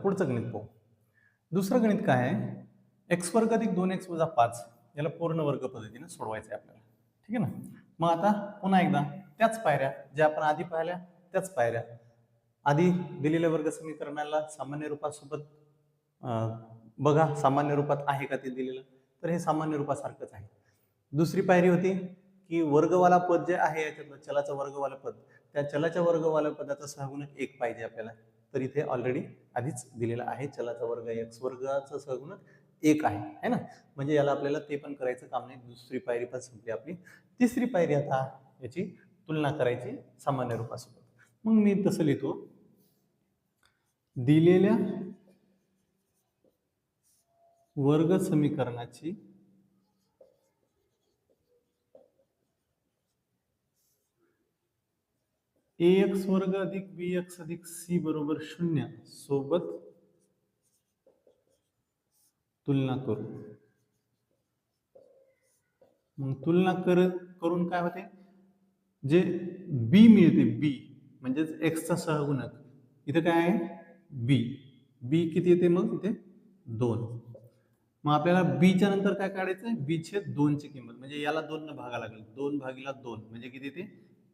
पुढचं गणित पाहू. दुसरं गणित काय आहे, एक्स वर्ग अधिक 2x वजा 5 याला पूर्ण वर्ग पद्धतीने सोडवायचं आहे आपल्याला. ठीक आहे ना. मग आता पुन्हा एकदा त्याच पायऱ्या ज्या आपण आधी पाहिल्या त्याच पायऱ्या. आधी दिलेल्या वर्ग समीकरणाला सामान्य रूपासोबत बघा सामान्य रूपात आहे का ते दिलेलं, तर हे सामान्य रूपासारखंच आहे. दुसरी पायरी होती की वर्गवाला पद जे आहे याच्यातलं चलाचं वर्गवाला पद, त्या चलाच्या वर्गवाला पदाचा सहगुणक 1 पाहिजे आपल्याला. तर इथे ऑलरेडी आधीच दिलेला आहे चलाचा वर्ग x वर्गाचा सहगुणक 1 आहे ना. म्हणजे याला आपल्याला ते पण करायचं काम नाही. दुसरी पायरी पण संपली आपली. तिसरी पायरी आता याची तुलना करायची सामान्य रूपासोबत. मग मी तसं लिहितो, दिलेल्या वर्ग समीकरणाची ax वर्ग अधिक bx अधिक c बरोबर 0 सोबत तुलना करू. मग तुलना करून काय होते, जे b मिळते, b म्हणजेच x चा सहगुणक, इथे काय आहे b किती येते मग इथे 2. मग आपल्याला b च्या नंतर काय काढायचं, b छेद 2 ची किंमत, म्हणजे याला 2 ने भागा लागेल. 2 भागिले 2 म्हणजे किती ते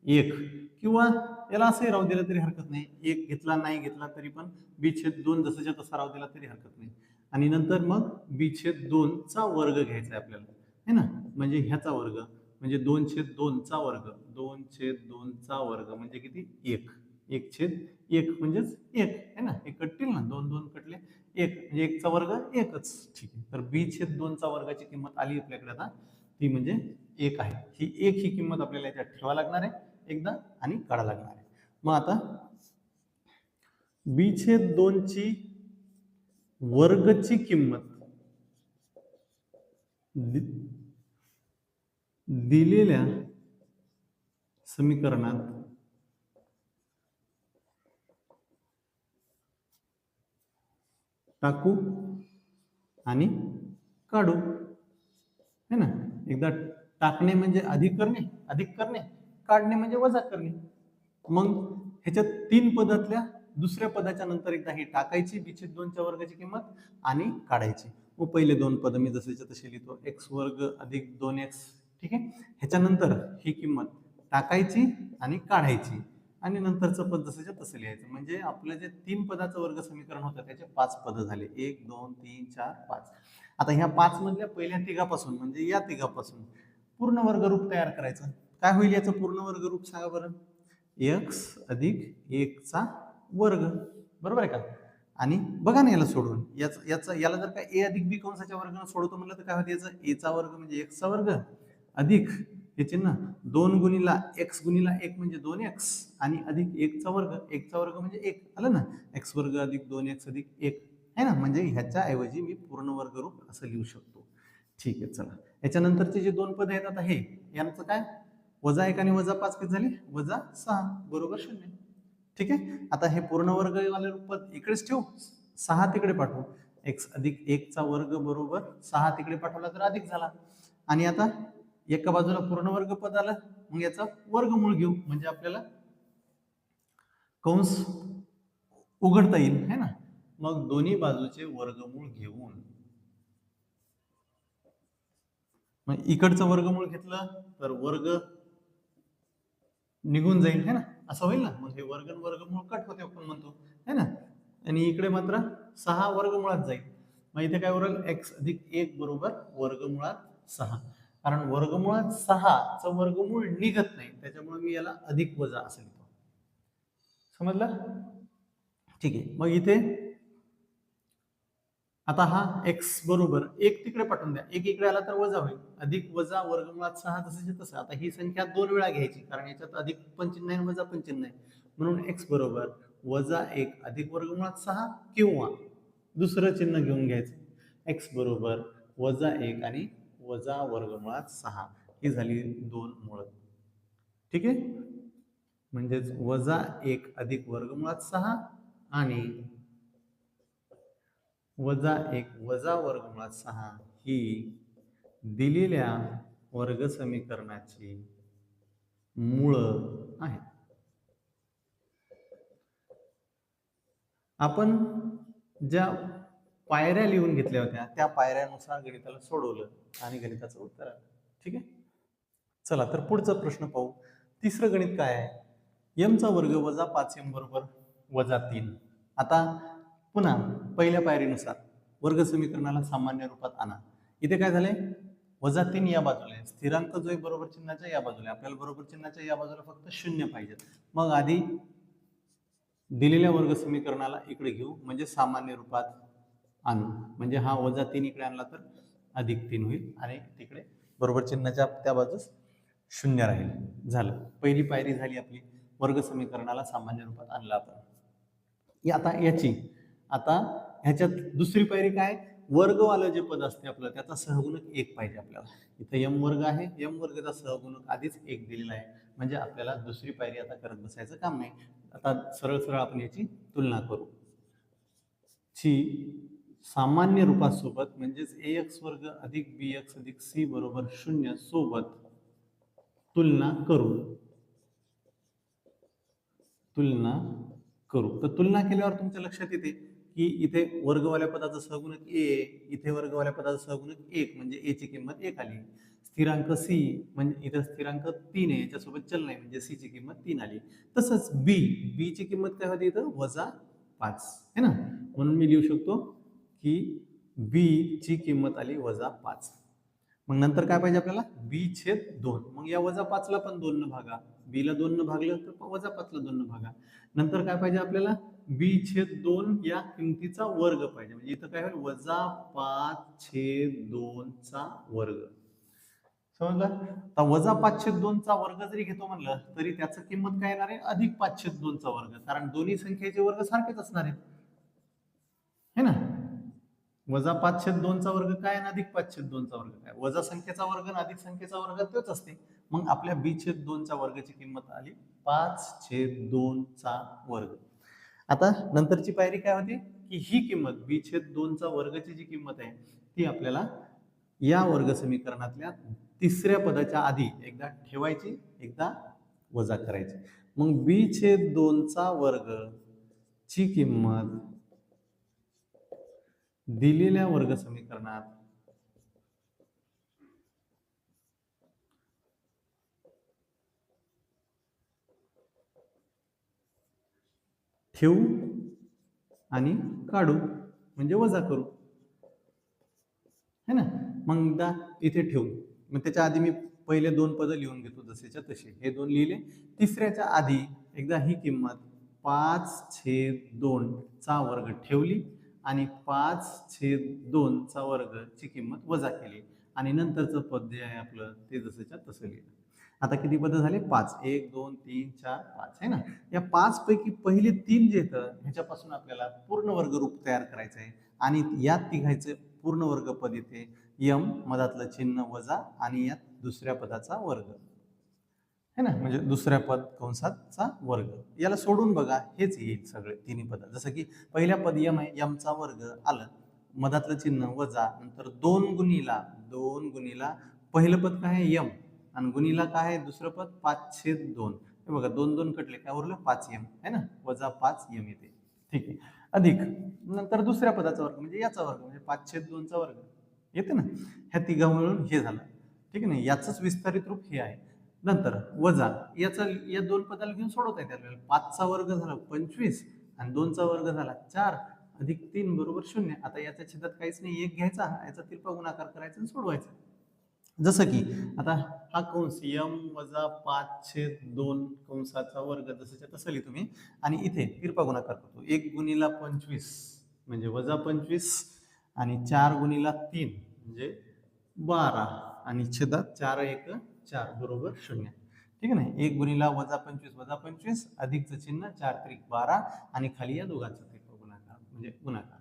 1, किंवा याला असंही राहू दिलं तरी हरकत नाही. 1 घेतला नाही घेतला तरी पण b छेद 2 जसंच्या तसा राहू दिला तरी हरकत नाही. आणि नंतर मग b छेद 2 चा वर्ग घ्यायचा आहे आपल्याला, है ना. म्हणजे ह्याचा वर्ग म्हणजे 2 छेद 2 चा वर्ग, 2 छेद 2 चा वर्ग म्हणजे किती 1, 1 छेद 1 म्हणजेच 1 है ना. हे कटतील ना, 2 2 कटले 1 म्हणजे 1 चा वर्ग 1च. ठीक आहे. तर b छेद 2 चा वर्गाची किंमत आली आपल्याकडे आता, ती म्हणजे 1 आहे. ही 1 ही किंमत आपल्याला याच्यात ठेवावी लागणार आहे एकदा आणि काढायला लागणार आहे. मग आता b छेद 2 ची वर्गची किंमत दिलेल्या समीकरणात टाकू आणि काढू, है ना. एकदा टाकणे म्हणजे अधिक करणे, काढणे म्हणजे वजा करणे. मग ह्याच्यात 3 पदातल्या दुसऱ्या पदाच्या नंतर एकदा ही टाकायची b छेद 2 च्या वर्गाची किंमत आणि काढायची. मग पहिले 2 पद मी जसेच्या तसे लिहितो, x वर्ग अधिक 2x. ठीक आहे. ह्याच्यानंतर ही किंमत टाकायची आणि काढायची आणि नंतरचं पद जसंच्या तसं लिहायचं. म्हणजे आपलं जे 3 पदाचं वर्ग समीकरण होतं त्याचे 5 पद झाले, 1 2 3 4 5. आता ह्या 5 मधल्या पहिल्या तिघापासून म्हणजे या तिघापासून पूर्ण वर्गरूप तयार करायचं. काय होईल याचं पूर्ण वर्गरूप सांगा बरं, x अधिक 1 चा वर्ग, बरोबर आहे का. आणि बघा ना याला सोडून, याला जर काय a अधिक b कंसाच्या वर्गाने सोडवतो म्हणलं तर काय होतं, याचं a चा वर्ग म्हणजे x चा वर्ग अधिक हे चिन्ह 2 गुणिला x गुणिला 1 म्हणजे 2x आणि अधिक 1 चा वर्ग म्हणजे 1 आलं ना. x वर्ग अधिक 2x अधिक 1 है ना. म्हणजे ह्याच्या ऐवजी मी पूर्ण वर्गरूप असं लिहू शकतो. ठीक आहे. चला, याच्यानंतरचे जे 2 पद आहेत आता हे यांचं काय, वजा 1 आणि वजा 5 किती झाले, वजा 6 बरोबर 0. ठीक आहे. आता हे पूर्ण वर्गवाले पद इकडेच ठेवू, 6 तिकडे पाठवू. x अधिक 1 चा वर्ग बरोबर 6 तिकडे पाठवला तर अधिक झाला. आणि आता एका बाजूला पूर्ण वर्ग पद आलं, मग याचा वर्गमूळ घेऊ म्हणजे आपल्याला कंस उघडता येईल, है ना. मग दोन्ही बाजूचे वर्गमूळ घेऊन मग इकडचं वर्गमूळ घेतलं तर वर्ग निघून जाईल, है ना. असं होईल ना. मग हे वर्गमूळ कट होते आपण म्हणतो, है ना. आणि इकडे मात्र 6 वर्गमुळात जाईल. मग इथे काय उरेल, x अधिक 1 बरोबर वर्गमुळात 6. कारण वर्गमुळात 6 चं वर्गमूळ निघत नाही, त्याच्यामुळे मी याला अधिक वजा असं लिहितो. समजलं. ठीक आहे. मग इथे आता हा x बरोबर 1 तिकडे पाठवून द्या, 1 इकडे आला तर वजा होईल, अधिक वजा वर्गमुळात 6 तसंच तसं. आता ही संख्या 2 वेळा घ्यायची कारण याच्यात अधिक पण चिन्ह आहे वजा पण चिन्ह आहे, म्हणून x बरोबर वजा 1 अधिक वर्गमुळात 6 किंवा दुसरं चिन्ह घेऊन घ्यायचं, x बरोबर वजा 1 आणि वजा वर्गमुळात 6. ही झाली 2 मुळं. ठीक आहे. म्हणजेच वजा 1 अधिक वर्गमुळात 6 आणि वजा 1 वजा वर्गमुळात 6 ही दिलेल्या वर्ग समीकरणाची मूळं आहेत. आपण ज्या पायऱ्या लिहून घेतल्या होत्या त्या पायऱ्यानुसार गणिताला सोडवलं आणि गणिताचं उत्तर आलं. ठीक आहे. चला तर पुढचा प्रश्न पाहू. तिसरं गणित काय आहे? यमचा वर्ग वजा 5m बरोबर वजा 3. आता पुन्हा पहिल्या पायरीनुसार वर्ग समीकरणाला सामान्य रूपात आणा. इथे काय झालंय? वजा 3 या बाजूला आहे, स्थिरांक जो आहे बरोबर चिन्हाच्या या बाजूला आहे. आपल्याला बरोबर चिन्हाच्या या बाजूला फक्त 0 पाहिजे. मग आधी दिलेल्या वर्ग समीकरणाला इकडे घेऊ, म्हणजे सामान्य रूपात आणू. म्हणजे हा वजा 3 इकडे आणला तर अधिक 3 होईल आणि तिकडे बरोबर चिन्हाच्या त्या बाजूस 0 राहील. झालं, पहिली पायरी झाली आपली. वर्ग समीकरणाला सामान्य रूपात आणलं आपण. आता ह्याच्यात दुसरी पायरी काय? वर्गवालं जे पद असते आपलं त्याचा सहगुणक 1 पाहिजे आपल्याला. इथे यम वर्ग आहे, यम वर्गाचा सहगुणक आधीच 1 दिलेला आहे. म्हणजे आपल्याला दुसरी पायरी आता करत बसायचं काम नाही. आता सरळ सरळ आपण याची तुलना करू. ची सामान्य रूपासोबत म्हणजेच ax वर्ग अधिक bx अधिक c बरोबर 0 सोबत तुलना करू. तर तुलना केल्यावर तुमच्या लक्षात येते की इथे वर्गवाल्या पदाचा सहगुणक a, इथे वर्गवाल्या पदाचा सहगुणक 1 म्हणजे a ची किंमत 1 आली. स्थिरांक c म्हणजे इथे स्थिरांक 3 आहे, याच्यासोबत चल नाही म्हणजे c ची किंमत 3 आली. तसंच b ची किंमत काय होती इथं? वजा 5 है ना. म्हणून मी लिहू शकतो की b ची किंमत आली वजा 5. मग नंतर काय पाहिजे आपल्याला? b/2. मग या वजा 5 ला पण 2 न भागा. b ला 2 न भागलं तर वजा 5 ला 2 न भागा. नंतर काय पाहिजे आपल्याला? b/2 या किमतीचा वर्ग पाहिजे. म्हणजे इथं काय होईल? वजा 5/2 चा वर्ग. समजलं? आता वजा 5/2 चा वर्ग जरी घेतो म्हणलं तरी त्याचं किंमत काय येणार आहे? अधिक 5/2 चा वर्ग. कारण दोन्ही संख्येचे वर्ग सारखेच असणार आहेत, है ना. वजा 5/2 चा वर्ग काय आणि अधिक 5/2 चा वर्ग काय? वजा संख्येचा वर्ग आणि अधिक संख्येचा वर्ग तोच असते. मग आपल्या b/2 च्या वर्गाची किंमत आली 5/2 चा वर्ग. आता नंतरची पायरी काय होती की ही किंमत b/2 चा वर्गाची जी किंमत आहे ती आपल्याला या वर्ग समीकरणातल्या तिसऱ्या पदाच्या आधी एकदा ठेवायची, एकदा वजा करायची. मग b/2 चा वर्ग ची किंमत दिलेल्या वर्ग समीकरणात ठेवू आणि काढू म्हणजे वजा करू, है ना. मग एकदा इथे ठेवू. मग त्याच्या आधी मी पहिले 2 पद लिहून घेतो जसेच्या तसे. हे 2 लिहिले. तिसऱ्याच्या आधी एकदा ही किंमत 5/2 चा वर्ग ठेवली आणि 5/2 चा वर्ग ची किंमत वजा केली आणि नंतरचं पद जे आहे आपलं ते जसंच्या तसं लिहिलं. आता किती पद झाले? 5. 1 2 3 4 5 है ना. या 5 पैकी पहिले 3 जे येतं ह्याच्यापासून आपल्याला पूर्ण वर्गरूप तयार करायचं आहे आणि यात तिघायचं पूर्ण वर्ग पद येते. यम मधातलं चिन्ह वजा आणि यात दुसऱ्या पदाचा वर्ग, है ना. म्हणजे दुसऱ्या पद कंसाचा वर्ग. याला सोडून बघा, हेच येईल सगळे तिन्ही पद. जसं की पहिल्या पद यम आहे, यमचा वर्ग आलं, मधातलं चिन्ह वजा, नंतर 2 गुणिला पहिलं पद काय आहे? यम, आणि गुणिला काय आहे दुसरं पद? 5/2. हे बघा 2 2 कटले, काय उरलं? 5m, है ना. वजा 5m येते. ठीक आहे. अधिक नंतर दुसऱ्या पदाचा वर्ग म्हणजे याचा वर्ग म्हणजे 5/2 चा वर्ग येते ना. ह्या तिघा मिळून हे झालं. ठीक आहे ना. याचंच विस्तारित रूप हे आहे. नंतर वजा याचा या 2 पदाला घेऊन सोडवता येते आपल्याला. 5 चा वर्ग झाला 25 आणि 2 चा वर्ग झाला 4 अधिक 3 बरोबर 0. आता याच्या छेदात काहीच नाही, 1 घ्यायचा, याचा तिरपा गुणाकार करायचा आणि सोडवायचं. जसं की आता हा कंस यम वजा 5/2 कंसाचा वर्ग जसंच्या तसं लिहितो मी आणि इथे तिरपा गुणाकार करतो. 1 गुणिला 25 म्हणजे वजा 25 आणि 4 गुणिला 3 म्हणजे 12 आणि छेदात 4 1 4 बरोबर 0. ठीक आहे ना. 1 गुणिला वजा 25 अधिकचं चिन्ह 4 त्रिक 12 आणि खाली या दोघांचा तिरपा गुणाकार म्हणजे गुणाकार.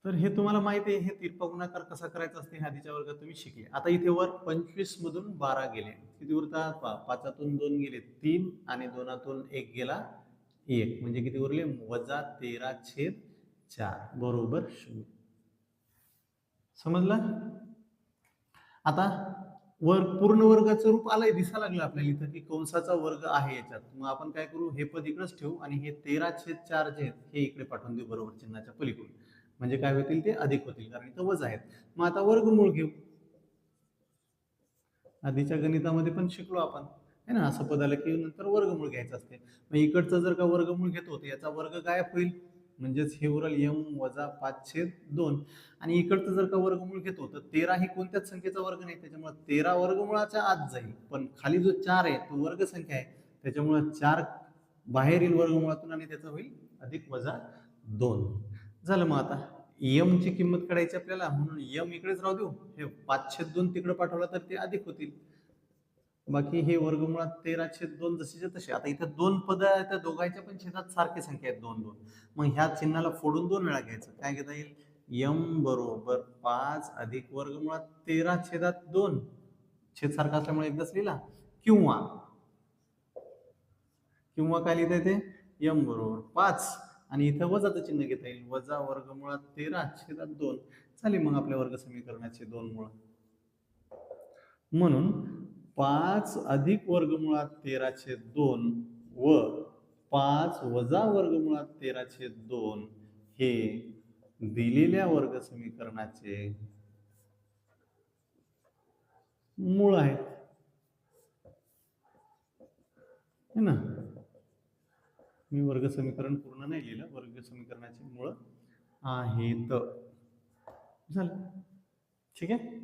तर हे तुम्हाला माहिती आहे, हे तिरपा गुणाकार कसा करायचा असते हे आधीच्या वर्गात तुम्ही शिकले. आता इथे वर 25 मधून 12 गेले, किती उरतात? 5 2 गेले 3 आणि 2 1 गेला 1 म्हणजे किती उरले? वजा 13/4 बरोबर 0. समजलं? आता पूर्ण वर्गाचं रूप आलंय, दिसायला लागलं आपल्याला इथं की कंसाचा वर्ग आहे याच्यात. मग आपण काय करू, हे पद इकडेच ठेवू आणि हे 13/4 जे आहेत हे इकडे पाठवून देऊ बरोबर चिन्हाच्या पलीकडून. म्हणजे काय होतील, ते अधिक होतील, कारण इथं वजा आहेत. मग आता वर्गमूळ घेऊ. आधीच्या गणितामध्ये पण शिकलो आपण, है ना, असं पद आलं की नंतर वर्गमूळ घ्यायचं असते. मग इकडचं जर का वर्गमूळ घेतो तर याचा वर्ग गायब होईल, म्हणजेच हे उरल m वजा 5/2. आणि इकडचं जर का वर्गमूळ घेतो तर 13 ही कोणत्याच संख्येचा वर्ग नाही, त्याच्यामुळे 13 वर्गमुळाच्या आत जाईल. पण खाली जो 4 आहे तो वर्ग संख्या आहे, त्याच्यामुळे 4 बाहेर येईल वर्गमुळातून आणि त्याचं होईल अधिक वजा 2. झालं. मग आता m ची किंमत काढायची आपल्याला, म्हणून m इकडेच राहू देऊ. हे 5/2 तिकडे पाठवला तर ते अधिक होतील. बाकी हे वर्गमुळात 13/2 जशीच्या तसे. आता इथं 2 पद आहेत, त्या दोघांच्या पण छेदात सारखी संख्या आहेत 2 2. मग ह्या चिन्हाला फोडून 2 वेळा घ्यायचं. काय घेता येईल, m बरोबर 5 अधिक वर्गमुळात 13/2. छेद सारखा असल्यामुळे एकदाच लिहिला. किंवा काय लिहिता येते, m बरोबर 5 आणि इथं वजाचं चिन्ह घेता येईल, वजा वर्गमुळात 13/2. झाली मग आपल्या वर्ग समीकरणाचे 2 मूळ. म्हणून 5 अधिक वर्गमुळात 13/2 व 5 वजा वर्गमुळात 13/2 हे दिलेल्या वर्ग समीकरणाचे मूळ आहेत, है ना. मी वर्ग समीकरण पूर्ण नाही लिहिलं, वर्ग समीकरणाचे मूळ आहेत. झालं. ठीक आहे.